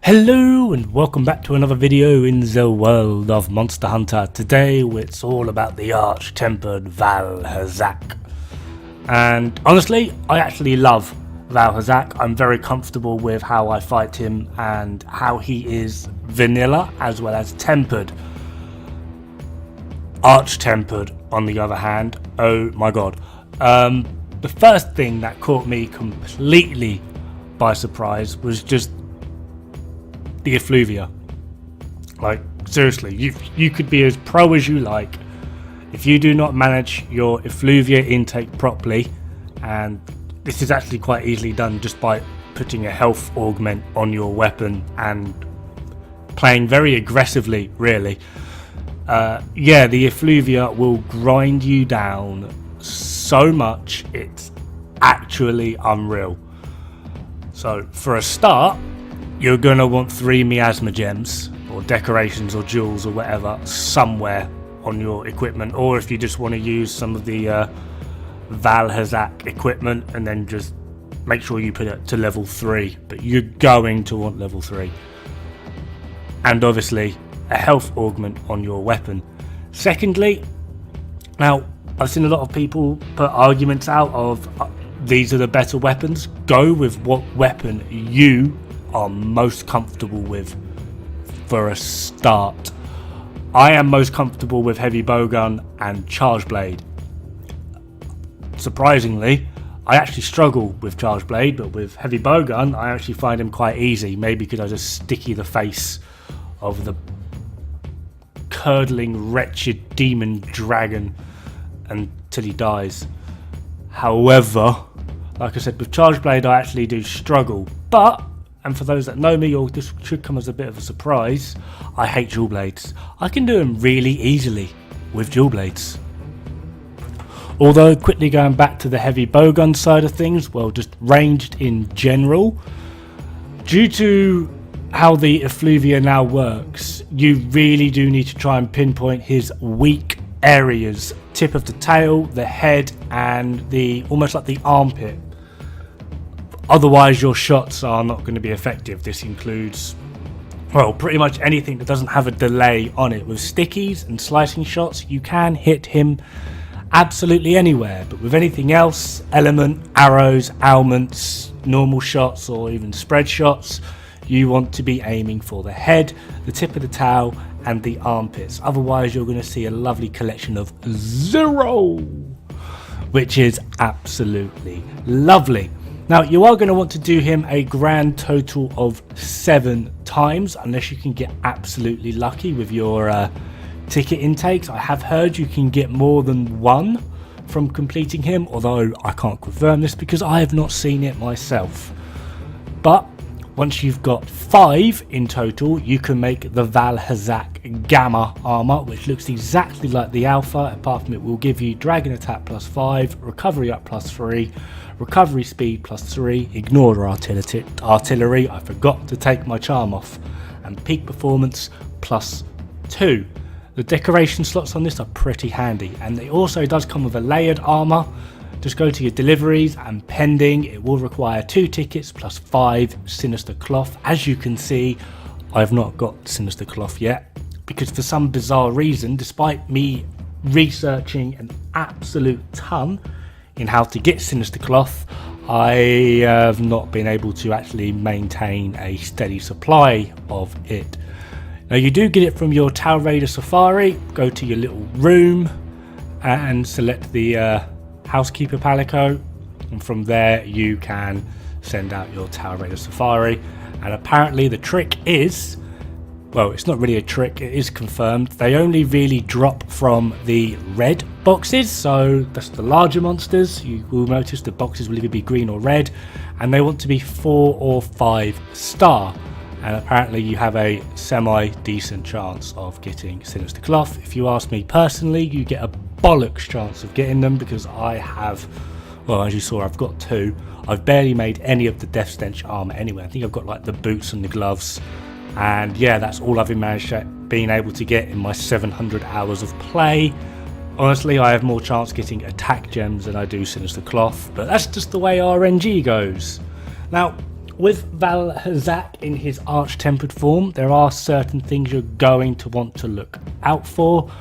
Hello and welcome back to another video in the world of Monster Hunter. Today it's all about the arch-tempered Vaal Hazak. And honestly, I actually love Vaal Hazak. I'm very comfortable with how I fight him and how he is vanilla as well as tempered. Arch-tempered on the other hand, oh my god. The first thing that caught me completely by surprise was just the effluvia. Like seriously, you could be as pro as you like, if you do not manage your effluvia intake properly, and this is actually quite easily done just by putting a health augment on your weapon and playing very aggressively really. Yeah, the effluvia will grind you down so much, it's actually unreal. So for a start, you're going to want 3 miasma gems or decorations or jewels or whatever somewhere on your equipment, or if you just want to use some of the Vaal Hazak equipment and then just make sure you put it to level 3, but you're going to want level 3, and obviously a health augment on your weapon. Secondly, now I've seen a lot of people put arguments out of these are the better weapons. Go with what weapon you are most comfortable with for a start. I am most comfortable with heavy bowgun and charge blade. Surprisingly, I actually struggle with charge blade, but with heavy bowgun I actually find him quite easy, maybe because I just sticky the face of the curdling wretched demon dragon until he dies. However, like I said, with charge blade I actually do struggle, but and for those that know me, or this should come as a bit of a surprise, I hate dual blades. I can do them really easily with dual blades. Although, quickly going back to the heavy bowgun side of things, well, just ranged in general, due to how the effluvia now works, you really do need to try and pinpoint his weak areas. Tip of the tail, the head, and the almost like the armpit. Otherwise your shots are not going to be effective. This includes, well, pretty much anything that doesn't have a delay on it. With stickies and slicing shots you can hit him absolutely anywhere, but with anything else, element, arrows, ailments, normal shots or even spread shots, you want to be aiming for the head, the tip of the tail and the armpits. Otherwise you're going to see a lovely collection of 0, which is absolutely lovely. Now you are going to want to do him a grand total of 7 times, unless you can get absolutely lucky with your ticket intakes. I have heard you can get more than 1 from completing him, although I can't confirm this because I have not seen it myself. But once you've got 5 in total, you can make the Vaal Hazak Gamma armor, which looks exactly like the Alpha, apart from it will give you Dragon Attack plus 5, Recovery up plus 3, Recovery Speed plus 3, ignore artillery, I forgot to take my charm off, and Peak Performance plus 2. The decoration slots on this are pretty handy, and it also does come with a layered armor. Just go to your deliveries and pending, it will require 2 tickets plus 5 Sinister Cloth. As you can see, I have not got Sinister Cloth yet, because for some bizarre reason, despite me researching an absolute ton in how to get Sinister Cloth, I have not been able to actually maintain a steady supply of it. Now you do get it from your Tal Raider Safari. Go to your little room and select the Housekeeper Palico, and from there you can send out your Tal Raider Safari. And apparently the trick is, well, it's not really a trick, it is confirmed, they only really drop from the red boxes, so that's the larger monsters. You will notice the boxes will either be green or red, and they want to be 4 or 5 star, and apparently you have a semi-decent chance of getting Sinister Cloth. If you ask me personally, you get a bollocks chance of getting them, because I have, well, as you saw, I've got 2. I've barely made any of the Death Stench armor anyway. I think I've got like the boots and the gloves, and yeah, that's all I've been able to get in my 700 hours of play. Honestly, I have more chance getting attack gems than I do Sinister Cloth, but that's just the way RNG goes. Now, With Vaal Hazak in his arch-tempered form, there are certain things you're going to want to look out for.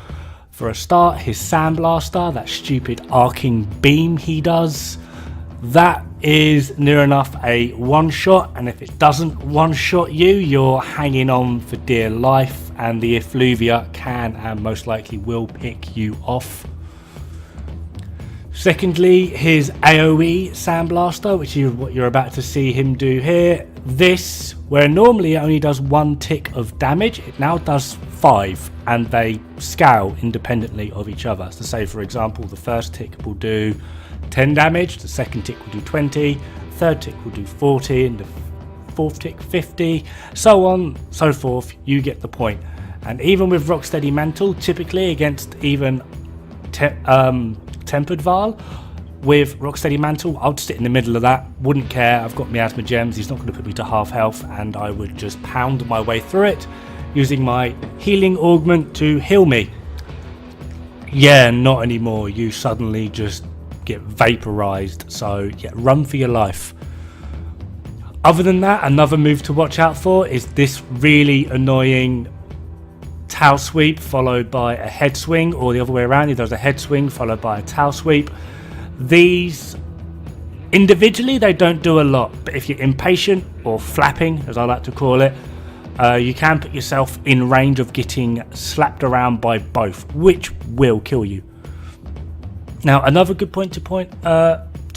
For a start, his Sandblaster, that stupid arcing beam he does, that is near enough a one-shot, and if it doesn't one-shot you, you're hanging on for dear life, and the effluvia can and most likely will pick you off. Secondly, his AoE Sandblaster, which is what you're about to see him do here. This, where normally it only does 1 tick of damage, it now does 5, and they scale independently of each other. So say, for example, the first tick will do 10 damage, the second tick will do 20, third tick will do 40, and the fourth tick 50, so on, so forth. You get the point. And even with Rocksteady Mantle, typically against even Tempered Vaal, with Rocksteady Mantle, I'd sit in the middle of that, wouldn't care. I've got Miasma Gems, he's not going to put me to half health, and I would just pound my way through it using my healing augment to heal me. Yeah, not anymore. You suddenly just get vaporized, so yeah, run for your life. Other than that, another move to watch out for is this really annoying tail sweep followed by a head swing, or the other way around, he does a head swing followed by a tail sweep. These individually, they don't do a lot, but if you're impatient or flapping, as I like to call it, you can put yourself in range of getting slapped around by both, which will kill you. Now, another good point to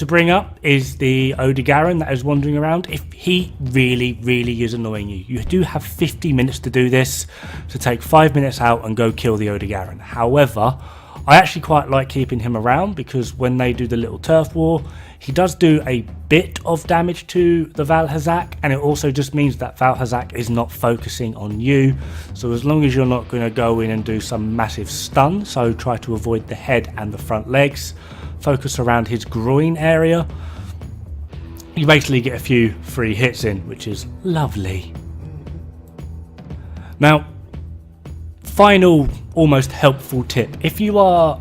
bring up is the Odegaron that is wandering around. If he really is annoying you, you do have 50 minutes to do this, so take 5 minutes out and go kill the Odegaron. However, I actually quite like keeping him around, because when they do the little turf war, he does do a bit of damage to the Vaal Hazak, and it also just means that Vaal Hazak is not focusing on you. So as long as you're not going to go in and do some massive stun, so try to avoid the head and the front legs, focus around his groin area, you basically get a few free hits in, which is lovely. Now, final almost helpful tip: if you are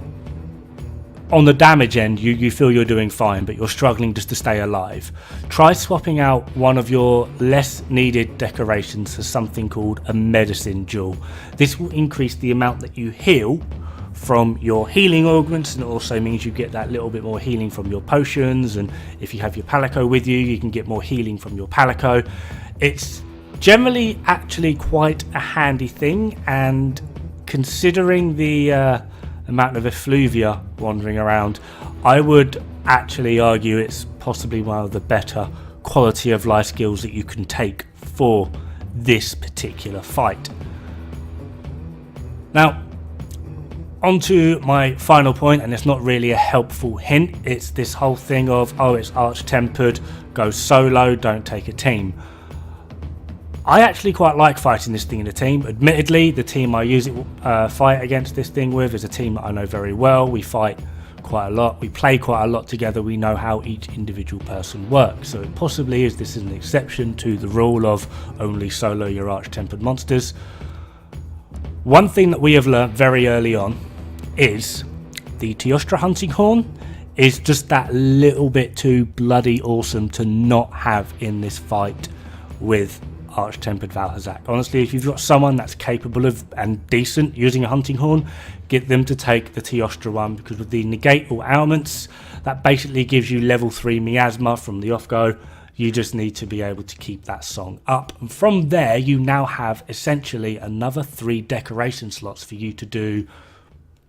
on the damage end, you feel you're doing fine but you're struggling just to stay alive, try swapping out one of your less needed decorations for something called a medicine jewel. This will increase the amount that you heal from your healing augments, and it also means you get that little bit more healing from your potions, and if you have your palico with you, you can get more healing from your palico. It's generally actually quite a handy thing, and considering the amount of effluvia wandering around, I would actually argue it's possibly one of the better quality of life skills that you can take for this particular fight. Now, on to my final point, and it's not really a helpful hint. It's this whole thing of, oh, it's arch-tempered, go solo, don't take a team. I actually quite like fighting this thing in a team. Admittedly, the team I use it fight against this thing with is a team that I know very well. We fight quite a lot, we play quite a lot together, we know how each individual person works. So it possibly is this is an exception to the rule of only solo your arch-tempered monsters. One thing that we have learnt very early on is the Teostra hunting horn is just that little bit too bloody awesome to not have in this fight with arch-tempered Vaal Hazak. Honestly, if you've got someone that's capable of and decent using a hunting horn, get them to take the Teostra one, because with the negate all ailments, that basically gives you level 3 miasma from the off-go. You just need to be able to keep that song up. And from there, you now have essentially another 3 decoration slots for you to do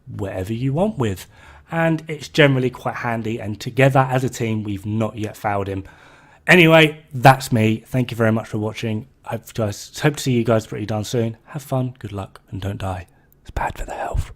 whatever you want with. And it's generally quite handy, and together as a team, we've not yet failed him. Anyway, that's me. Thank you very much for watching. Hope to see you guys pretty darn soon. Have fun, good luck, and don't die. It's bad for the health.